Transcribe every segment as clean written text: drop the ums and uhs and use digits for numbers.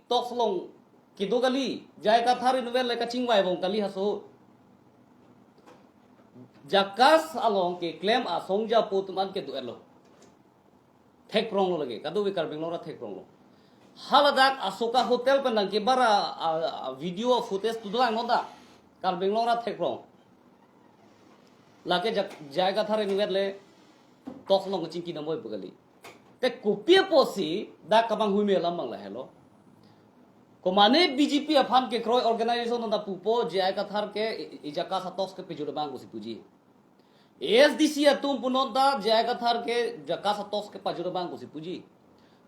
tok long kido kali jai ka thari nuvel le ka chingwai bong kali haso jakas along ke claim a songja putuman ke duelo thek prong lo lage kadu vikar bing lo ra thek prong lo haladak asoka hotel penang ke bara video footage tudlang noda kar bing lo ra thek prong lage jai ka thari nuvel le tok long chingki na moi bugali te kopia posi da kabang hui me lamang la hello komane BJP afan ke kroi organization da pupo jai ka thar ke ijaka sa tos ke pijur bang busi puji SDC atum punonda jai ka thar ke jaka sa tos ke pajur bang busi puji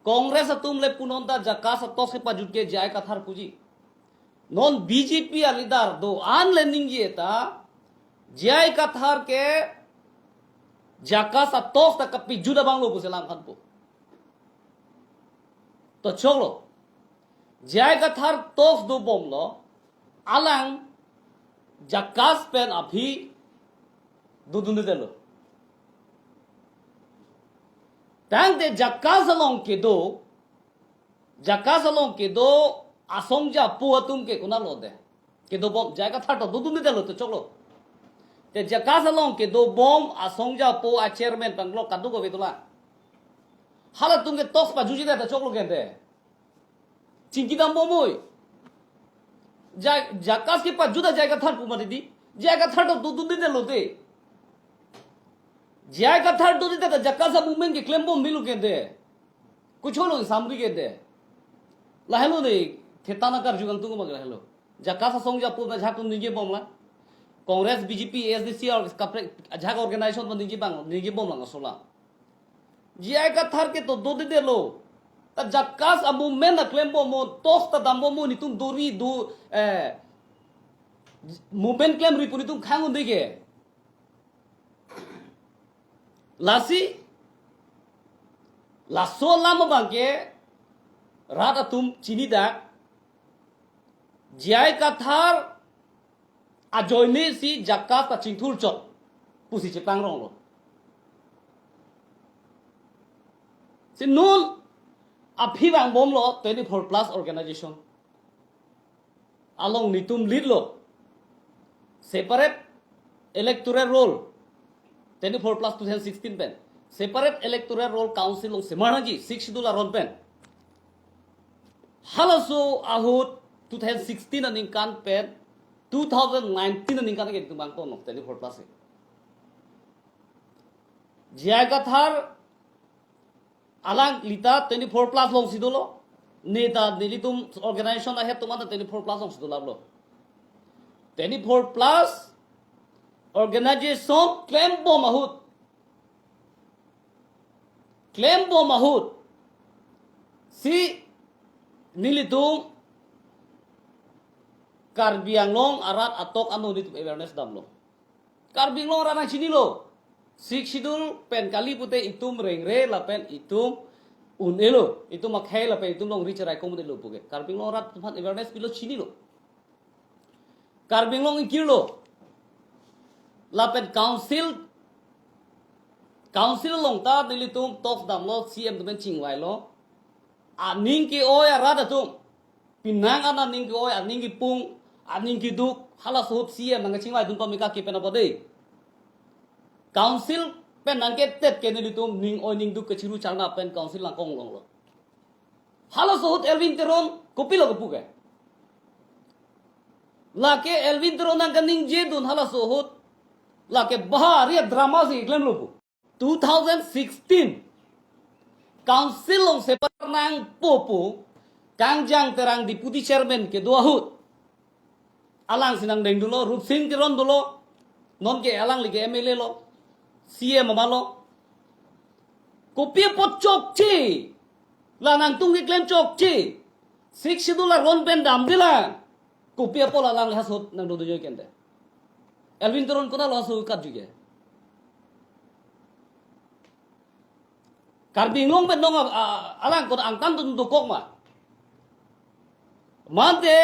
Congress तुम ले पुनोंदा जकास तोस के पाजुट के जाय का थार पुजी non BJP अलीदार दो आन लेनिंग ये ता जाय का थार के जकास तोस तक कपी जुदा बांगलो बुसेलाम खान पो तो चलो जाय का थार तोस दो बोमलो आलांग जकास पेन अभी दुदुन देलो Tang de jakasalong ke do asongja puatum ke kunalo de ke do bom jaga thato dudun de lo to choklo te jakasalong ke do bom asongja po a chairman panglo kadu go betula hala tum ke tos pa juji da choklo ke de chinki dam bomoi jakas ke pa juda jaga thar pumari di jaga thato dudun de lo de जय का third तो देता जक्का सा movement के claim बम मिलू कहते कुछ हो सामरी कहते लहलो दे थेता ना कर जुगन तुंग मग लहलो जक्का सा सोंग जा पूरा झा तुम निजे बम ला कांग्रेस बीजेपी एसडीसी और कपरे झा का ऑर्गेनाइजेशन बन निजे बम ला सोला जय का थर्ड के तो दो दे लो त जक्का सा मूवमेंट ना क्लेम बम तोस त दम बम नि तुम दोरी दो मूवमेंट क्लेम रिपुनी तुम खांग देगे Lasi laso lama bangke rata tum chini dak jai kathar ajoine si jakas ta chingthur chok pusi chepang rong lo si nun aphi bang bom lo 24 plus organization along nitum lead lo separate electoral roll 24 plus 2016 pen separate electoral roll council long semana ji 6 schedule ron pen halaso ahut 2016 aning kan pen 2019 aning kan ke tumang ko no 24 plus jaga thar alang lita 24 plus long sidulo neta nilitum organization ahe tumata 24 plus long sidula lo 24 plus organization claim bo mahut si nilitum karbianglong arat atok anu nitum awareness damlo karbianglong rana chini lo sik sidul pen kali pute itum rengre la pen itum unelo itum makhai la pen itum long ricerai komude lo puge karbianglong rat tuhan awareness bilo chini lo karbianglong ikirlo lapen council long ta nilitum tok dam lo cm tumen chingwai lo aning ki oy arada tum pinang ana ning ki oy aning ki pung aning ki duk hala sop cm nang chingwai dum pamika ki pena bode council pen nang ke tet ke nilitum ning oy ning duk ke chiru charna pen council lang kong long lo hala sop elvin teron kopilo ko puge lake elvin teron nang kaning je dun hala sop lake bahar ya drama si iklan lopo 2016 council long separang popo kangjang terang deputy chairman ke dua hut alang sinang deng dulo rup sing tiron dulo non ke alang lige mla lo cm malo kopia pot chok chi la nang tung iklan chok chi 6 schedule ron pen dam dila kopia pola lang hasot nang do joy kende Elvin Teron kona losu kat juga. Karbinglong ben dong alang kona angkan tun dukok ma. Mante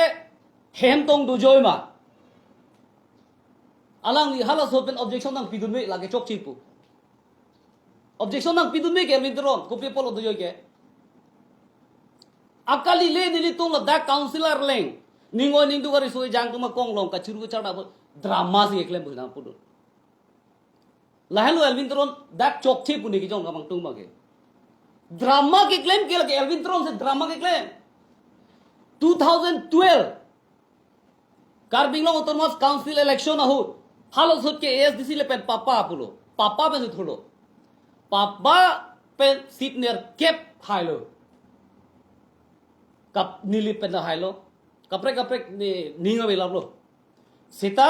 hem tong du joy ma. Alang li hala so pen objection nang pidun me lagi chok chipu. Objection nang pidun me Elvin Teron kopi polo du joy ke. akali le ni tong la da councilor leng ningo ning du gari soi jang tu ma kong long ka chiru ko chada drama si eklem bu na pu la hello Elvin Tron da chok che pu ni ki jong ka bang tung ma ke drama ke claim ke lage Elvin Tron se drama ke claim 2012 Karbing Long Autonomous Council election ahu halo sut ke ASDC le pen papa apulo papa pe thodo papa pen sit near cap hailo kap nili pen hailo kapre ni ninga be lablo sita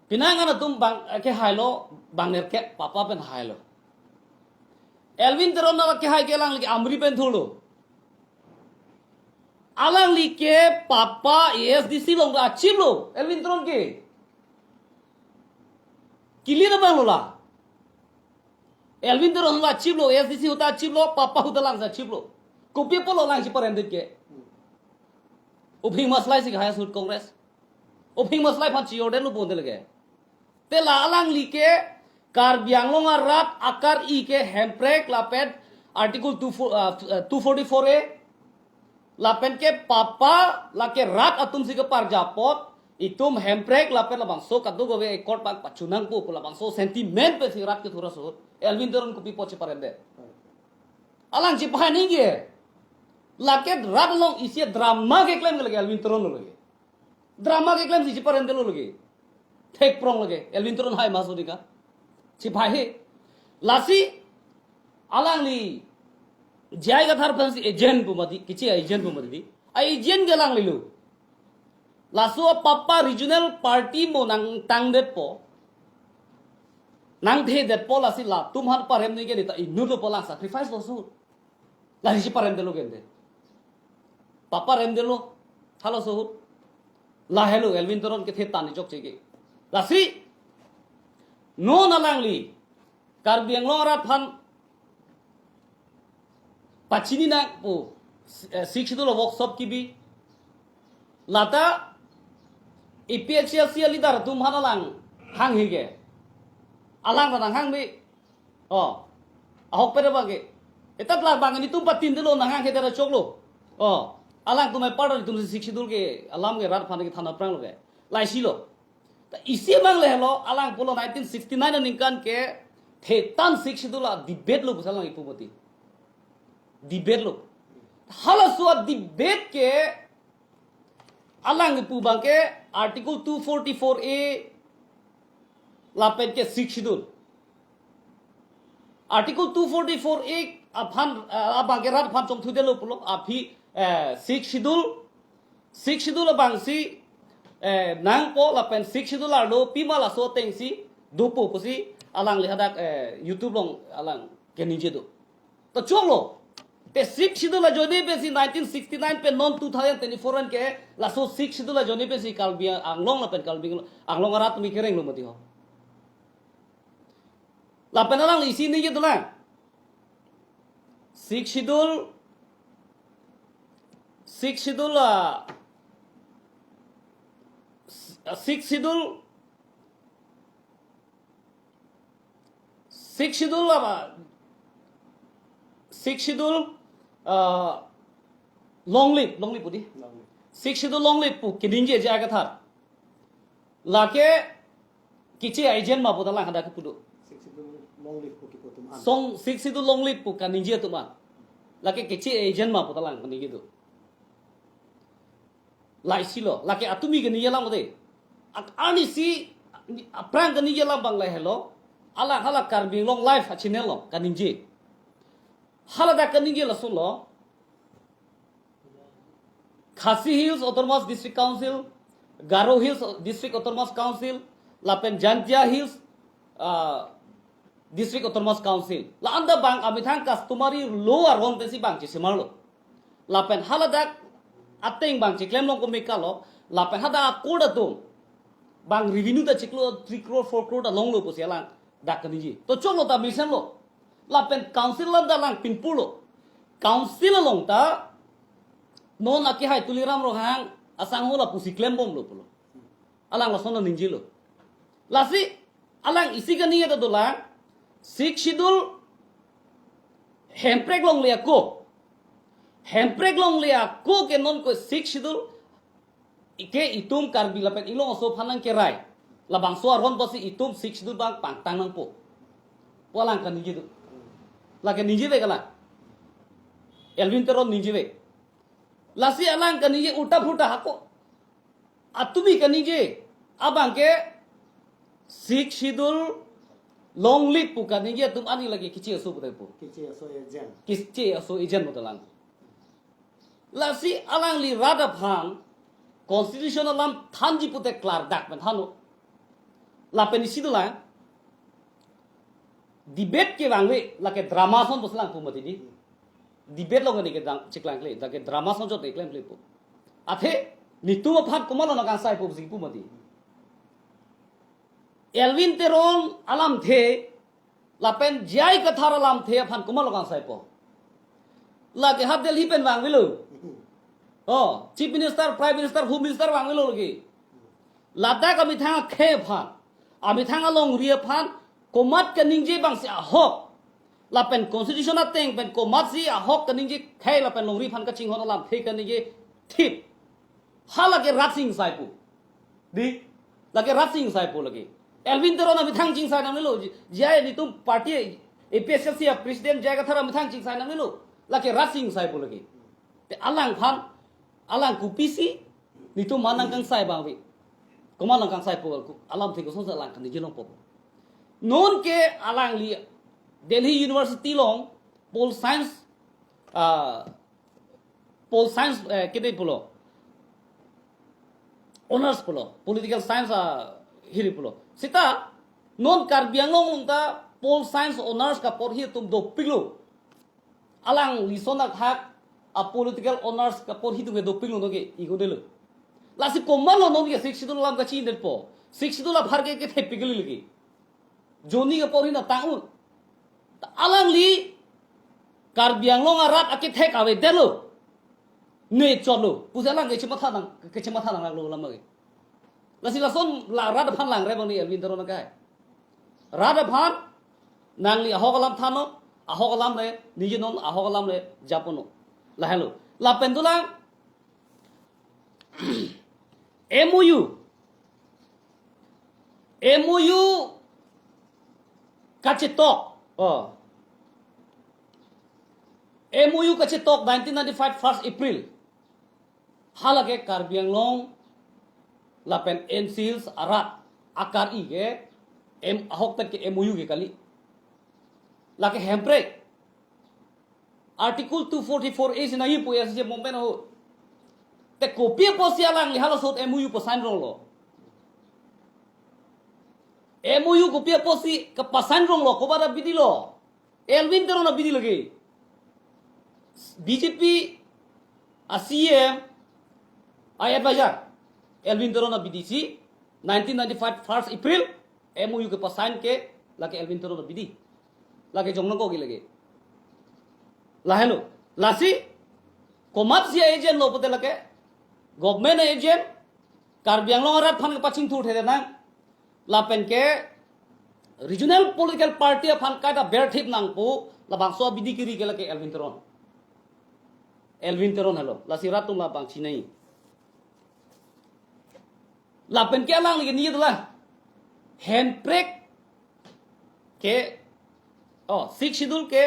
pinanga na tum bang ke hailo bang near cap papa pen hailo Elvin Tron na ke hai ke lang lagi amri pen thodo alang like papa ASDC long ra achieve lo Elvin Tron ke kili na bang lola Elvin Tron la achieve lo ASDC uta achieve lo papa uta lang sa achieve lo kopi polo lang si parendit ke uping maslai si haya sud congress uping maslai phan chi orden lo bonde lage te la alang like kar biang long rat akar I ke hemprek lapet article 244A lapen ke papa lake rat atum si ke parjapot itum hemprek lapen labang so kadu gowe ekor pak pachunang pu labang so sentiment pe si rat ke thura so Elvin Tron ko pipo che parende alang chi phani ge lake rat long isi drama ke claim lage Elvin Tron lage drama ke claim si parende lo lage thek prong lage Elvin Tron hai masuri ka chi phai lasi alang li jai ga thar fansi agent bu mati kichi agent bu mati agent gelang lilu lasu papa regional party mo nang tang det po nang the det po lasi la tum han parem ni ge ni ta inu lo polang sacrifice lo su la si parem de lo gende papa rem de lo halo so la hello Elvin Tron ke the tani chok che ge lasi no na lang li kar biang lo rat phan pachini na po sikshito lo workshop ki bi lata IPHC leader tum hana lang hang hige alang na hang bi ahok pere bage etat la bang ni tum patin de lo na hang hedera choklo alang tumai pador tum sikshito ke alam ge rat phane ke thana prang lo ge lai si lo ta isi mang le lo alang polo 1969 ninkan ke the tan sikshito la debate lo busalang ipumati debate lo hala so debate ke alang pu bang ke article 244A lapet ke 6 schedule article 244A aphan abang ke rat phan chong thu de lo pulo aphi 6 schedule bang si nang po lapen 6 schedule lo pima la so teng si do po si alang le hadak YouTube long alang ke nije do to cholo te 6 schedule la jodi pe si 1969 pe non 2024 ke la so 6 schedule la jodi pe si kalbia anglong la pen kalbing anglong rat mi kereng lo mati ho la pen alang isi ni ye do la 6 schedule la 6 schedule long lip pudi 6 schedule long lip pu kidinje ja ka thar lake kichi agent ma boda la hada ka pudu 6 schedule long lip pu ki potum an song 6 schedule long lip pu kaninje tu ma lake kichi agent ma boda la kaninge du lai silo lake atumi ga ni yala mo de ani si aprang ga ni yala bang lai hello ala hala karbing long life channel lo kaninje hala da kaninge la sulo Khasi Hills Autonomous District Council, Garo Hills District Autonomous Council, Lapen Jantia Hills District Autonomous Council. La anda bang amithang customary lower home tesi bang chi simarlo. Lapen haladak ateng bang chi claim long ko mekalo, lapen hada koda tum bang revenue da chiklo 3 crore 4 crore da long lo posi alang dak kaniji. To cholo ta mission lo. Lapen council la da lang pinpulo. Council long ta non aki hai tuliram ro hang asang hola pusi claim bom lo pulo alang la sono ninjilo lasi alang isi ga niya da dola 6 schedule hemprek long le ko handbrake long le a ko ke non ko 6 schedule ike itum karbi lapen ilong so phanang ke rai labang so ron bosi itum 6 schedule bang pang tang nang po polang kan niji la ke niji ve kala Elvin teron niji ve lasi alang kan niji ulta phuta hako atumi kan niji abang ke 6 schedule long lead pu kan niji tum ani lagi kichi so putai pu Kici so agent. kichi so agent modalang lasi alang li rada phang constitutional lam thanji pute klar dak ben thano la penisi la debate ke wangwe la ke drama son boslang pu mati di debate lo ngani ke dang chiklang le da ke drama son jo deklang le pu athe nitu phat kumalo na kan sai pu pu mati Elvin teron alam the la pen jai kathar alam the phan kumalo kan sai pu la ke hab del hi pen wangwe lo Oh, Chief Minister, Prime Minister, Home Minister wang lo lagi. Lada kami thang khe phan, kami thang along ria phan, komat keningi bang si ahok. Lapen constitution ateng pen komat si ahok keningi khe lapen long ri phan ka ching hon alam the keningi tip. Halage ratsing saipu. Di, lage ratsing saipu lagi. Elvin teron kami thang ching sai nam lo. Jai ni tum party APSC president jai ka thara kami thang ching sai nam lo. Lage ratsing saipu lagi. Te alang phan alang kupisi nitu manang kang sai bang wi komalang kang sai po alam thiko so alang kan jilong po non ke alang li Delhi University long pol science kete pulo honors pulo political science hiri pulo sita non karbiang long ta pol science honors ka por hi tum do pilo alang li sonak hak a political honors ka por hitu do pilo no ke igo delo lasi komal no ke 62 lam ka chin det po 62 la phar ke the pigli lagi joni ka por hi na taun alang li karbiang long arat ake the ka we delo ne cholo pusalang ke chima tha nang lo lam ge lasi la son la rat phan lang re bang ni elvin tero na kai rat phan nang li ahogalam thano ahogalam re nije non ahogalam re japono la hello la pendula MOU kacetok MOU kacetok 1995 1st April halage karbiang long la pen NCLs arat akar i ge ahok tak ke MOU ge kali la ke handbrake Article 244 is nahi po as je momben ho te copy po sia lang li hala sot MOU po sign rong lo MOU copy po si ka pasan rong lo ko bara bidi lo Elvin tero na bidi lagi BJP CM I advisor Elvin tero na bidi si 1995 1st April MOU ke pasan ke la ke Elvin tero na bidi la ke jongna ko gi lagi lahelo lasi komat sia agent lo pote lake government agent karbiang long rat phan paching thu the na la pen ke regional political party phan ka da ber thip nang pu la bang so bidi kiri ke lake Elvin teron hello lasi rat tum la bang chi nei la pen ke lang ni ni la handbrake ke 6 schedule ke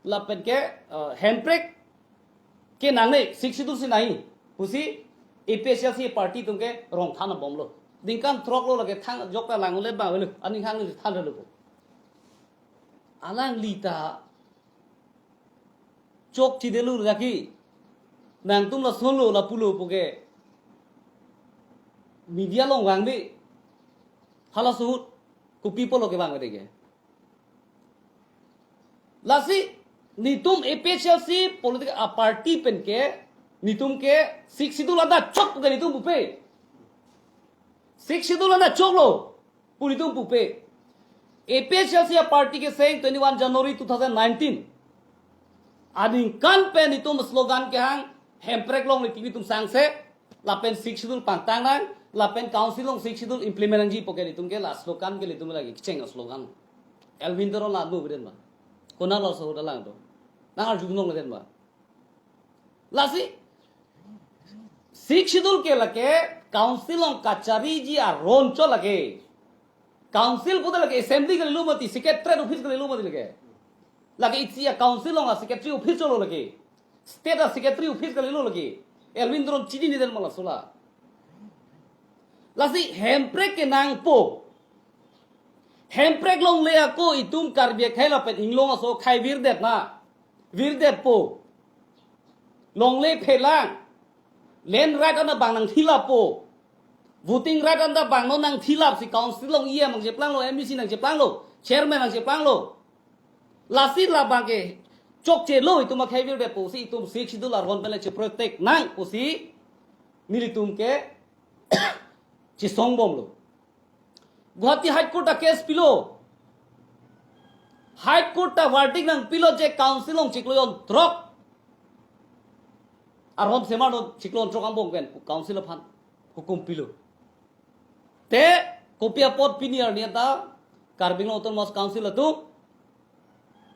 lapen ke handbrake ke nangne 6 schedule si nahi pusi APSC party tungke rong thana bomlo dingkan throk lo lage thang jokta langule ba wele ani khang ni than lo alang lita chok chi delu raki nang tum la solo la pulo poke media long wang bi hala suhut ku people lo ke bang de ge lasi nitum APSC political party pen ke nitum ke 6 schedule ada chok ke nitum pupe 6 schedule ada chok lo punitum pupe APSC party ke saying 21 January 2019 ading kan pen nitum slogan ke hang handbrake long ni tum sang se la pen 6 schedule pantang nang la pen council long 6 schedule implement ji poke nitum ke la slogan ke nitum lagi cheng slogan Elvin tero la bu beden ba kona lo so dalang to nang ar jugnong den ba lasi six schedule ke lake council on kachari ji a ron cho lage council put lage assembly ke lumati secretary office ke lumati lage itsi a council on a secretary office lo lage state a secretary office ke lo lage elvindron chidi ni del mala sola lasi hemprek ke nang po hemprek long le ko itum karbia khaila pen inglong aso khai virdet na virdet po long le phelang len right on the bang nang thila po voting right on the bang no nang thila si council long ie mang je plang lo MBC nang je plang lo chairman nang je plang lo lasi la bang ke chok che lo itum khai virdet po si itum si chidu la ron pele che protect nang po si militum ke chi song bom lo Guwahati High Court a case pilo High Court a verdict nang pilo je council ong chikloyon drop arhom semano chikloyon drop ambong pen council phan hukum pilo te kopia pot pinier ni ta Karbing autonomous council tu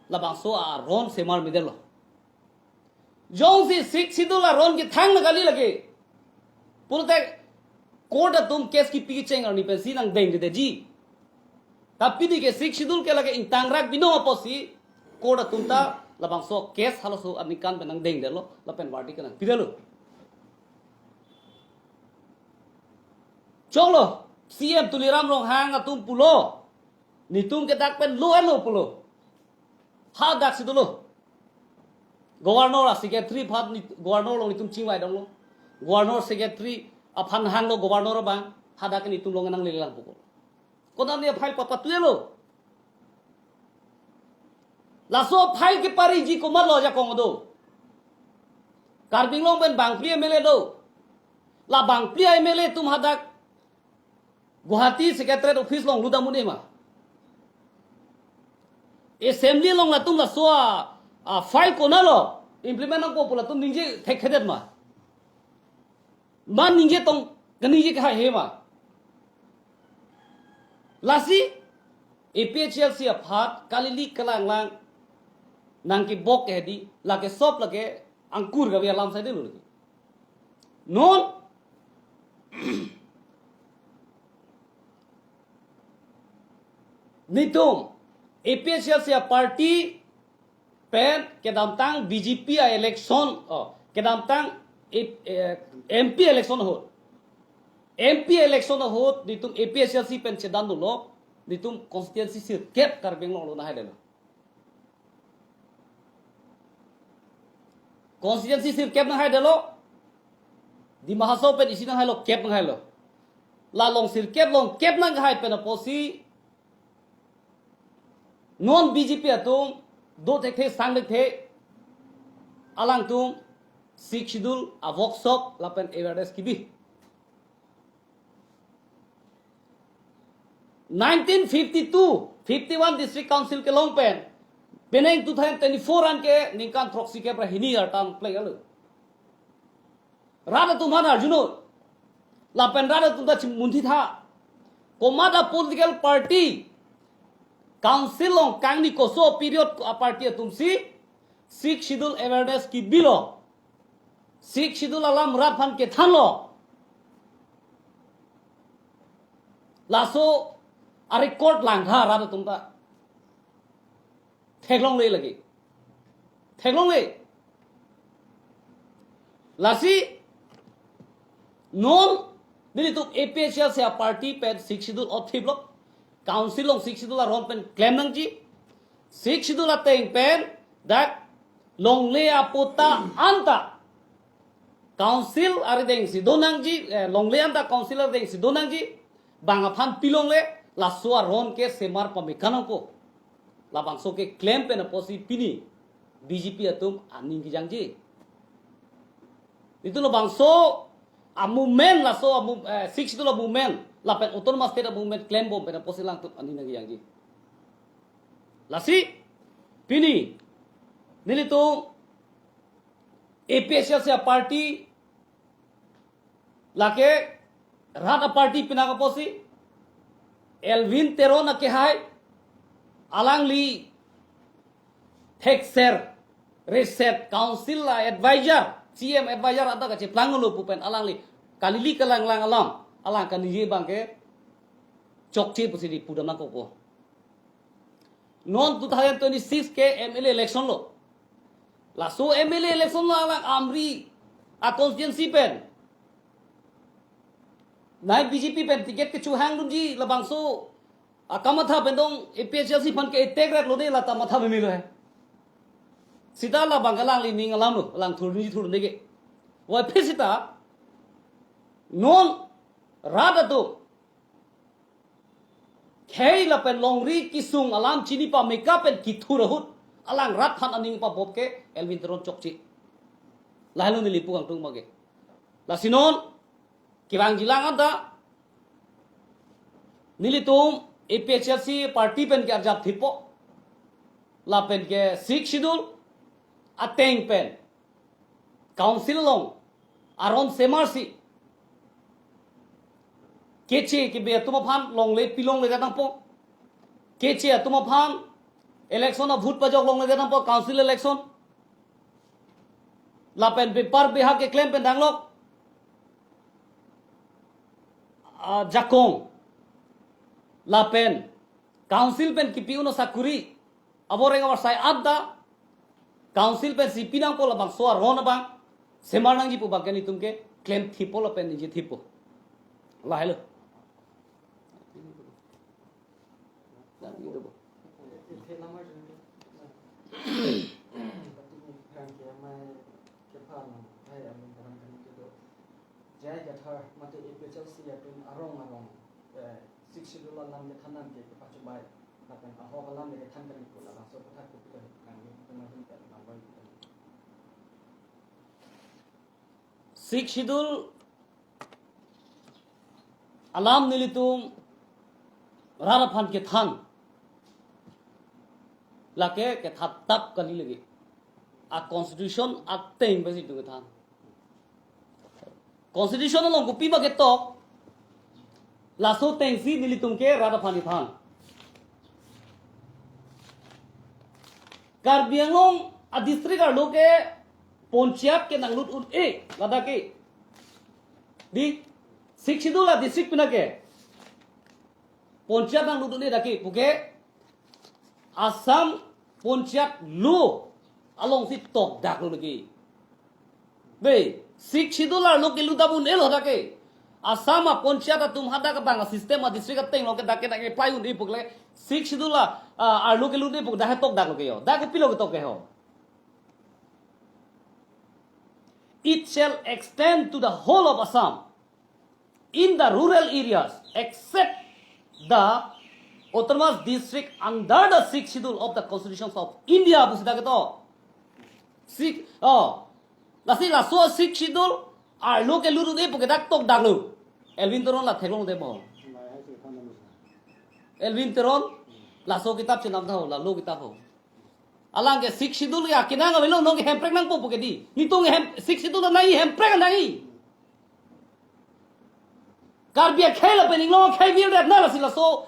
labang so arhom semar midelo jong si sik sidula ron ki thang na gali lage pulte court तुम case की पीछे Cheng और निपेसी नंग देंगे दे जी tapi di ke sik sidul ke lage intangrak bino aposi koda tunta labang so kes halo so anikan benang deng delo lapen wardi kanang pidelo cholo cm tuliram long hang atum pulo nitum ke dak pen lo elo pulo ha dak sidulo governor a secretary phat governor long nitum chingwai dong lo governor secretary aphan hang lo governor bang ha dak nitum long nang lelang pukul Konan dia file papa tuelo. Laso file ke pari ji ko malo ja kong do. Karbing long ben bang pli mele do. La bang pli mele tum hadak Guwahati secretary office long luda mune ma. Assembly long la tum la so a file ko na lo implement ko pula tum ninje thek khedet ma. Man ninje tong ganije ka he ma. Lasi APHLC a phat kalili kalang lang nang ki bok ke di la ke sop la ke angkur ga bia lam sai de lu non nitum APHLC a party pen ke dam tang BJP a election ke dam tang MP election ho MP election hot nitum APHLC pen chedan lo nitum constituency sir kep Karbing lo na haidelo constituency sir kep na haidelo di mahaso pen isina hailo kep na hailo la long sir kep na hai pen posi non BJP atum do the sang the alang tum sik schedule a workshop la pen awareness kibi 1952-51 district council ke long pen peneng 2024 an ke ningkan proxy ke prahini artan play alu rada tumhan arjuno la pen rada tumta munthi tha komada political party council long kangni koso period party tumsi sik schedule awareness ki bilo sik schedule alam rafan ke thanlo laso अरे court लांघा रहा तुमता थेगलोंग ले लगी थेगलोंग ले लासी non नहीं तुम APHL से party पे six schedule और थी ब्लॉक काउंसिल लोग सिक्स शेड्यूल रोन पेन क्लेम नंग जी सिक्स शेड्यूल आते हैं पेन दैट लोंग ले आपोता अंता काउंसिल अरे देंग सी दो नंग जी लोंग ले अंता काउंसिलर देंग सी दो नंग जी बांगाफान पिलोंग ले la suar ron ke semar pamikano ko la bangso ke claim pe na posi pini BJP atum aning ki jangji itu lo bangso a movement la so a 6 to lo movement la pen autonomous state movement claim bom pe na posi lang tum aning ki jangji la si pini nili to APHL se party la ke rata party pina ka posi Elvin Terona ke hai alangli Texer Reset Council advisor CM advisor ada ka che plang lo pu pen alang li kalili kalang lang alang kan ni bang ke chok che pu si di pu dam na ko ko non 2026 ke MLA election lo la so MLA election lo alang amri a constituency pen nai BJP pen ticket ke chu hang ji la bang so akamatha pen dong APHLC fan ke tek rak lo de la ta matha me mi lo hai sita la bangalang li ning alam lo alang thur ni thur nege wa phesita non rada to khei la pen longri kisung alam chini pa makeup pen ki thur hut alang rat phan aning pa bob ke Elvin Teron chokchi lailo ni lipu kang tung mage la sinon kiwang jilang anda nilitum APHLC party pen ke arjap thipo la pen ke 6 schedule ateng pen council long aron semarsi keche ke be tuma phan long le pilong le datang po keche tuma phan election of vote pajok long le datang po council election la pen be par beha ke claim pen danglok jakong la pen council pen kipiu no sakuri aboreng awar sai adda council pen CP nang po labang so ron bang semar nang ji pu bang ni tumke claim thipo la pen ni ji thipo la hello Thế lắm rồi. Hàng kia mai cái phan hay là mình làm cái đó. Jai cái thar mà cái APHLC ya tun arong six schedule làm cái thanh cái bắt chụp bài là cái họ có làm cái thanh cái của là số phát của cái hàng cái mà chúng ta làm bài. 6 schedule alam nilitum rara phan ke than la ke that tap kali lagi a constitution a teng basi tu ke than constitution long ko pi ba ke to la so teng si nilitum ke rara phan ke than Karbianglong a district ar lo ke pontiap ke nanglut ut e lada ke di 6 schedule la district pina ke pontiap nanglut ut e da ke puke Assam pontiap lu along si tok dak lo lagi be 6 schedule la lo ke lu dabun e lo da ke Assam a pontiap tum hada ka bang system a district teng lo ke da ke play un e pukle 6 schedule la ar lo ke lu de puk da tok dak lo ke yo da ko pilo ke tok ke ho it shall extend to the whole of Assam in the rural areas except the autonomous district under the 6th schedule of the constitution of India busida ke to lasi la so 6th schedule ar lo ke lu de puk dak tok dak lo Elvin Teron la thelong de bo Lại hay sự tham gia. Elvin Teron la so kitab chenam tho la lo kitab ho alang ke 6th schedule ya kinang avelo nong ke hemprek nang po ke di ni tong 6th schedule na nai hemprek nai karbia khela pening lo khai vil dat na la sila so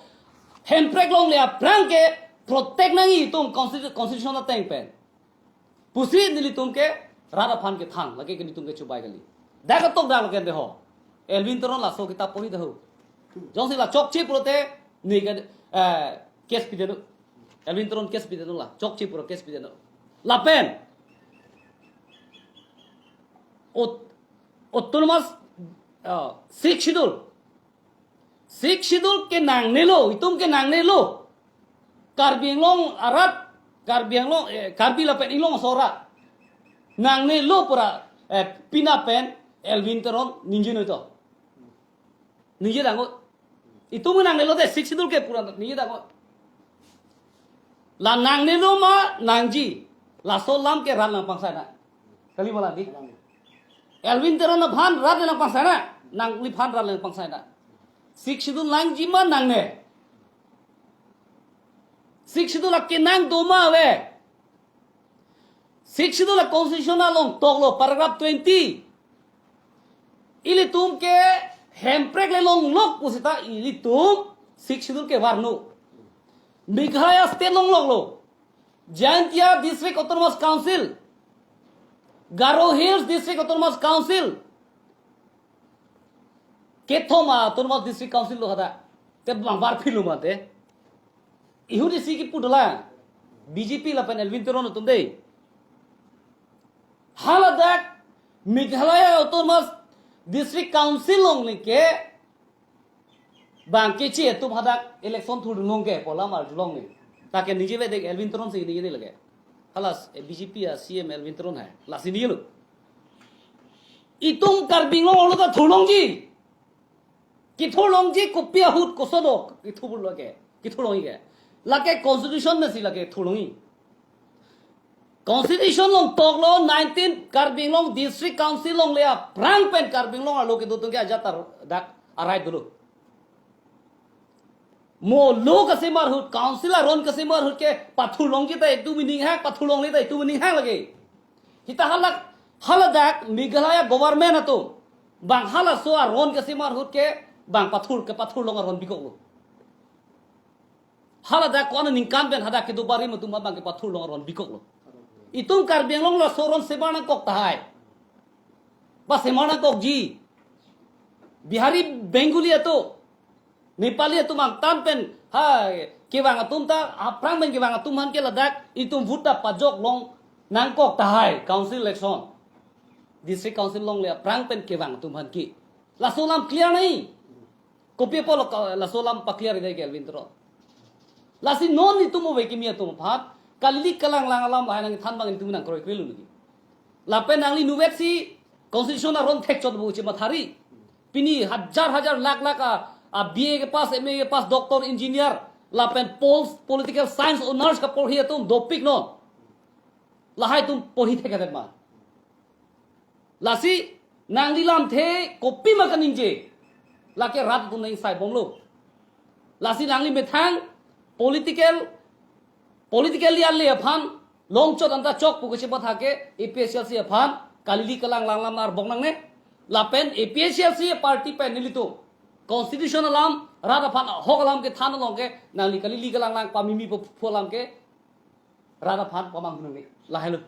hemprek long le prang ke protect nang i tong constitution na teng pen pusi nili tum ke rara phan ke thang lage ke ni tum ke chubai gali da ka tok da lo ke de ho Elvin Teron la so kitab pori de ho jong si la chok chi prote ni ke case pi de no Elvin Teron case pi de no la chok chi pro case pi de no la pen autonomous 6 schedule ke nang nelo itum ke nang nelo Karbianglong arat Karbianglong Karbi la pen ilong sora nang nelo pura pina pen Elvin Teron ninje no to ninje dango itum nang nelo de 6 schedule ke pura ninje dango la nang nelo ma nangji la so lam ke ran lang pangsa na kali bola di Elvin Teron na bhan rat lang pangsa na nang li bhan rat lang pangsa na 6 schedule nang ji ma nang ne 6 schedule la ke nang do ma we 6 schedule la constitution na long tok lo paragraph 20 ili tum ke hemprek le long lok pusita ili tum 6 schedule ke warno Meghalaya state long lok lo Jaintia district autonomous council Garo Hills District Autonomous Council Kethoma Autonomous District Council lo hada te bangbar philu mate ihudi si ki pudala BJP la pen Elvin Toron tum dei haladak Meghalaya Autonomous District Council long ni ke bang ke che tum hadak election thudung long ke pola mar long ni ताकि निजे वे देख Alvin तरोन से ही नहीं लगे हलास BJP या CM Alvin तरोन है लासी नहीं लो इतुम कर बिंगलो ओलो तो थुलोंग जी कि थुलोंग जी कुपिया हुट कोसोदो कि थुबुल लगे कि थुलोंग ही है लगे कॉन्स्टिट्यूशन में सी लगे थुलोंग ही कॉन्स्टिट्यूशन लोग तोगलो 19 कर बिंगलो डिस्ट्रिक्ट काउंसिल लोग ले आप प्रांग पेन कर बिंगलो आलो के दो तो क्या जाता डाक अराय दलो मो लोग कसे मार हुट काउंसिलर रोन कसे मार हुट के पाथुलोंग की ते 2 मीनिंग है पाथुलोंग ले ते 2 मीनिंग है लगे हिता हलक हलदाक मेघालय गवर्नमेंट तो बांग हला सो रोन कसे मार हुट के बांग पाथुलोंग रोन बिको हलदाक कोन निकान बेन हदा के दुबारी म तुम बांग के पाथुलोंग रोन बिको इतुम कर बेंगलों ला सोरन सेबाना कोक तहाय बस सेमाना कोक जी बिहारी बेंगुली तो नेपाली तुम तान पेन हाय केवांग तुम ता आप्रांग बेन केवांग तुम हन के लदाक इतुम भुट्टा पाजोक लोंग नांगकोक तहाय काउंसिल इलेक्शन डिस्ट्रिक्ट काउंसिल लोंग ले प्रांग पेन केवांग तुम हन की लासोलाम क्लियर नहीं कोपी पोलो लासोलाम पक्लियर दे के एल्विन तरो लासी नोन नि तुम वे किमिया तुम फात कालिली कलांग लांगालाम हाय नंग थान बांग तुम नंग क्रोय क्रिलु लगी लापे नांगली नुवेक्सी कॉन्स्टिट्यूशन रोन थेक चोद बुचे मथारी पिनी हजार लाख आ बीए के पास एमए के पास डॉक्टर इंजीनियर लापेन पॉलिटिकल साइंस ऑनर्स का पढ़िए तुम दोपिक नो लहाय तुम पढ़ी थे कहते मा लासी नांगली लाम थे कॉपी मकन इंजे लाके रात तुम नहीं साइ बोंगलो लासी नांगली में थांग पॉलिटिकल यार ले अफान लोंग चोट अंता चौक पुकसे बता के एपीएसएल से अफान कालिली कलांग लांगलाम नार बोंगनांग ने लापेन एपीएसएल से पार्टी पे निलितो कॉन्स्टिट्यूशन अलाम राधा फान होग अलाम के थान लोग के नाली कली लीगल अलाम पामिमी फुलाम के राधा फान पमांग हुनगे लाहेलो